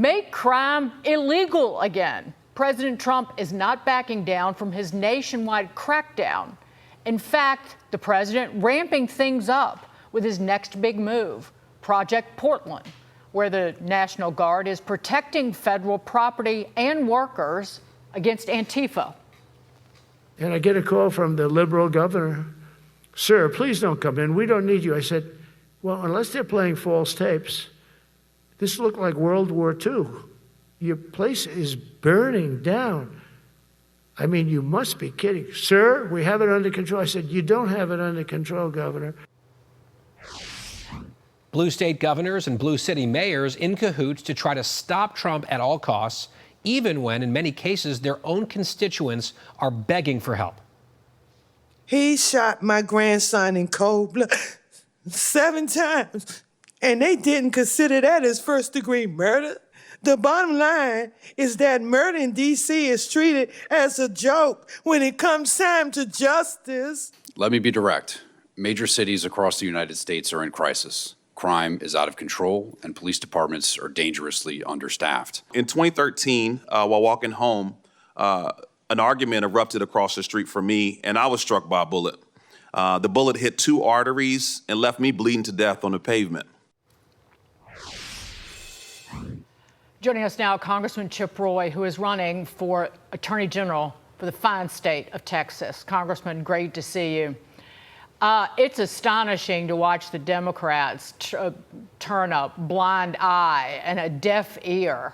Make crime illegal again. President Trump is not backing down from his nationwide crackdown. In fact, the president ramping things up with his next big move, Project Portland, where the National Guard is protecting federal property and workers against Antifa. And I get a call from the liberal governor. Sir, please don't come in. We don't need you. I said, well, unless they're playing false tapes, this looked like World War II. Your place is burning down. I mean, you must be kidding. Sir, we have it under control. I said, you don't have it under control, Governor. Blue state governors and blue city mayors in cahoots to try to stop Trump at all costs, even when, in many cases, their own constituents are begging for help. He shot my grandson in cold blood 7 times, and they didn't consider that as first-degree murder. The bottom line is that murder in D.C. is treated as a joke when it comes time to justice. Let me be direct. Major cities across the United States are in crisis. Crime is out of control, and police departments are dangerously understaffed. In 2013, while walking home, an argument erupted across the street from me, and I was struck by a bullet. The bullet hit 2 arteries and left me bleeding to death on the pavement. Joining us now, Congressman Chip Roy, who is running for Attorney General for the fine state of Texas. Congressman, great to see you. It's astonishing to watch the Democrats turn a blind eye and a deaf ear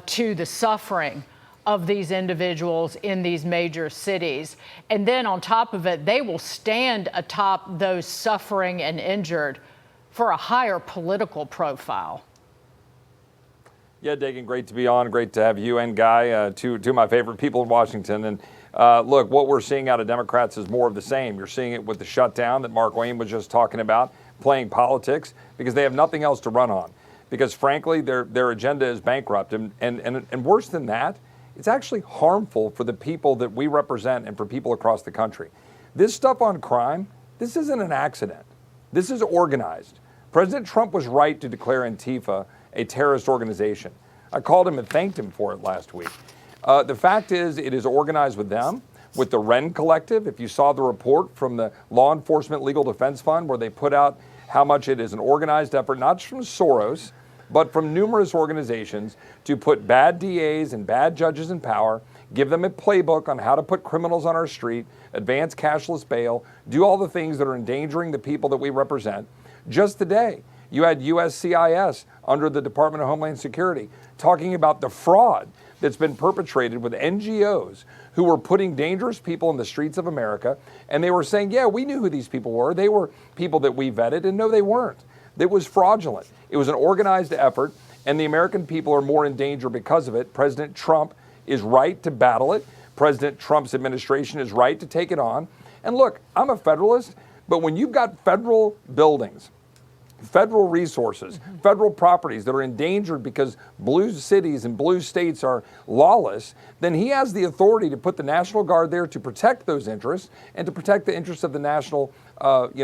to the suffering of these individuals in these major cities. And then on top of it, they will stand atop those suffering and injured for a higher political profile. Yeah, Dagan, great to be on. Great to have you and Guy, two of my favorite people in Washington. And look, what we're seeing out of Democrats is more of the same. You're seeing it with the shutdown that Mark Wayne was just talking about, playing politics, because they have nothing else to run on. Because frankly, their agenda is bankrupt. And worse than that, it's actually harmful for the people that we represent and for people across the country. This stuff on crime, this isn't an accident. This is organized. President Trump was right to declare Antifa a terrorist organization. I called him and thanked him for it last week. The fact is, it is organized with them, with the Wren Collective. If you saw the report from the Law Enforcement Legal Defense Fund, where they put out how much it is an organized effort, not just from Soros, but from numerous organizations to put bad DAs and bad judges in power, give them a playbook on how to put criminals on our street, advance cashless bail, do all the things that are endangering the people that we represent. Just today, you had USCIS under the Department of Homeland Security talking about the fraud that's been perpetrated with NGOs who were putting dangerous people in the streets of America. And they were saying, yeah, we knew who these people were. They were people that we vetted. And no, they weren't. It was fraudulent. It was an organized effort. And the American people are more in danger because of it. President Trump is right to battle it. President Trump's administration is right to take it on. And look, I'm a federalist, but when you've got federal buildings, federal resources, federal properties that are endangered because blue cities and blue states are lawless, then he has the authority to put the National Guard there to protect those interests and to protect the interests of the national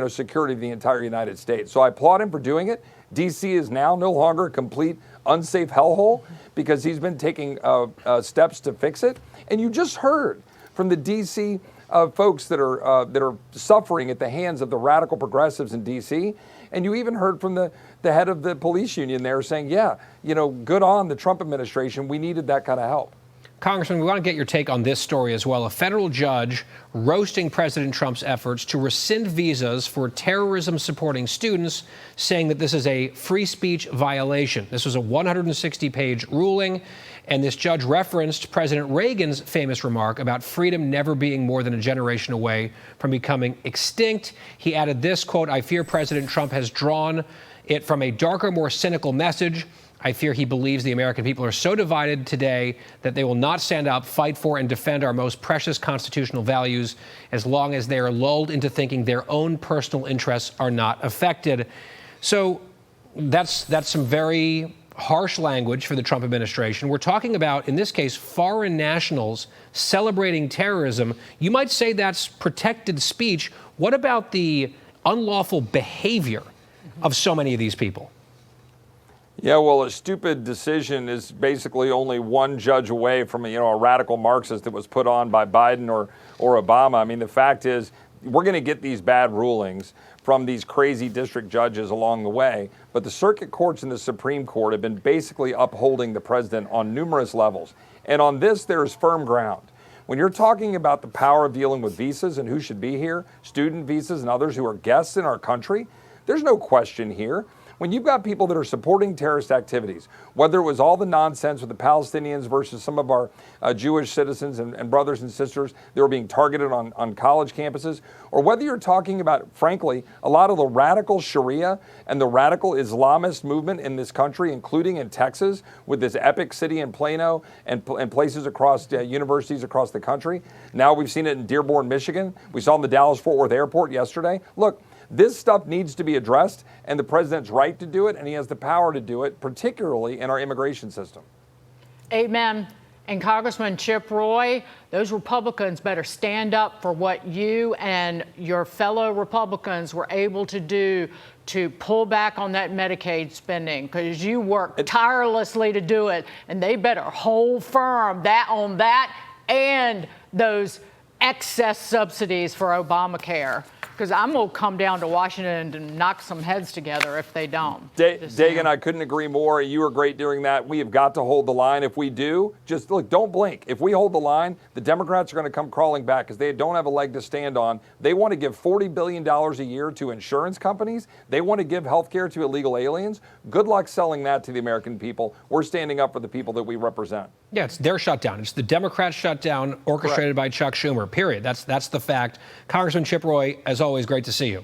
security of the entire United States. So I applaud him for doing it. D.C. is now no longer a complete unsafe hellhole because he's been taking steps to fix it. And you just heard from the D.C. Folks that are suffering at the hands of the radical progressives in D.C., and you even heard from the head of the police union there saying, yeah, good on the Trump administration. We needed that kind of help. Congressman, we want to get your take on this story as well. A federal judge roasting President Trump's efforts to rescind visas for terrorism-supporting students, saying that this is a free speech violation. This was a 160-page ruling, and this judge referenced President Reagan's famous remark about freedom never being more than a generation away from becoming extinct. He added this, quote, "I fear President Trump has drawn it from a darker, more cynical message. I fear he believes the American people are so divided today that they will not stand up, fight for, and defend our most precious constitutional values as long as they are lulled into thinking their own personal interests are not affected." So that's some very harsh language for the Trump administration. We're talking about, in this case, foreign nationals celebrating terrorism. You might say that's protected speech. What about the unlawful behavior of so many of these people? Yeah, well, a stupid decision is basically only one judge away from a radical Marxist that was put on by Biden or Obama. I mean, the fact is, we're going to get these bad rulings from these crazy district judges along the way, but the circuit courts and the Supreme Court have been basically upholding the president on numerous levels. And on this, there is firm ground. When you're talking about the power of dealing with visas and who should be here, student visas and others who are guests in our country, there's no question here. When you've got people that are supporting terrorist activities, whether it was all the nonsense with the Palestinians versus some of our Jewish citizens and brothers and sisters that were being targeted on college campuses, or whether you're talking about, frankly, a lot of the radical Sharia and the radical Islamist movement in this country, including in Texas, with this epic city in Plano and places across universities across the country. Now we've seen it in Dearborn, Michigan. We saw it in the Dallas-Fort Worth airport yesterday. Look, this stuff needs to be addressed, and the president's right to do it, and he has the power to do it, particularly in our immigration system. Amen. And Congressman Chip Roy, those Republicans better stand up for what you and your fellow Republicans were able to do to pull back on that Medicaid spending, because you worked tirelessly to do it, and they better hold firm on that and those excess subsidies for Obamacare. Because I'm going to come down to Washington and knock some heads together if they don't. Dagan, I couldn't agree more. You were great doing that. We have got to hold the line. If we do, just look, don't blink. If we hold the line, the Democrats are going to come crawling back because they don't have a leg to stand on. They want to give $40 billion a year to insurance companies. They want to give health care to illegal aliens. Good luck selling that to the American people. We're standing up for the people that we represent. Yeah, it's their shutdown. It's the Democrats' shutdown orchestrated by Chuck Schumer, period. That's the fact. Congressman Chip Roy, as always, great to see you.